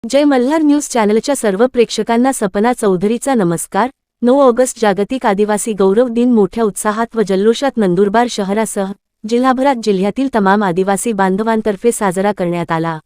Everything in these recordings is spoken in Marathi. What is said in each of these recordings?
जय मल्हार न्यूज चॅनलच्या सर्व प्रेक्षकांना सपना चौधरीचा नमस्कार। 9 ऑगस्ट जागतिक आदिवासी गौरव दिन मोठ्या उत्साहात व जल्लोषात नंदुरबार शहरासह जिल्हाभरात जिल्ह्यातील तमाम आदिवासी बांधवांतर्फे साजरा करण्यात आला।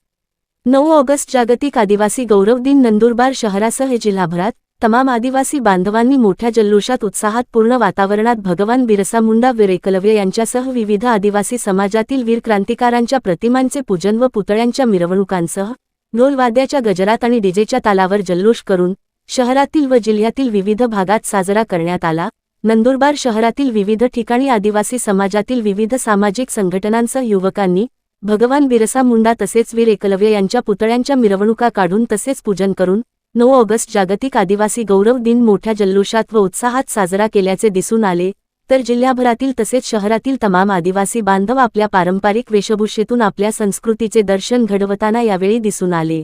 9 ऑगस्ट जागतिक आदिवासी गौरव दिन नंदुरबार शहरासह जिल्हाभरात तमाम आदिवासी बांधवांनी मोठ्या जल्लोषात उत्साहात पूर्ण वातावरणात भगवान बिरसा मुंडा वीर एकलव्य यांच्यासह विविध आदिवासी समाजातील वीर क्रांतिकारांच्या प्रतिमांचे पूजन व पुतळ्यांच्या मिरवणुकांसह ढोलवाद्याच्या गजरात आणि डीजेच्या तालावर जल्लोष करून शहरातील व जिल्ह्यातील विविध भागात साजरा करण्यात आला। नंदुरबार शहरातील विविध ठिकाणी आदिवासी समाजातील विविध सामाजिक संघटनांसह युवकांनी भगवान बिरसा मुंडा तसेच वीर एकलव्य यांच्या पुतळ्यांच्या मिरवणुका काढून तसेच पूजन करून 9 ऑगस्ट जागतिक आदिवासी गौरव दिन मोठ्या जल्लोषात व उत्साहात साजरा केल्याचे दिसून आले। तर जिल्ह्याभरातील तसेच शहरातील तमाम आदिवासी बांधव आपल्या पारंपरिक वेशभूषेतून आपल्या संस्कृतीचे दर्शन घडवताना यावेळी दिसून आले।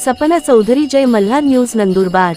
सपना चौधरी, जय मल्हार न्यूज, नंदुरबार।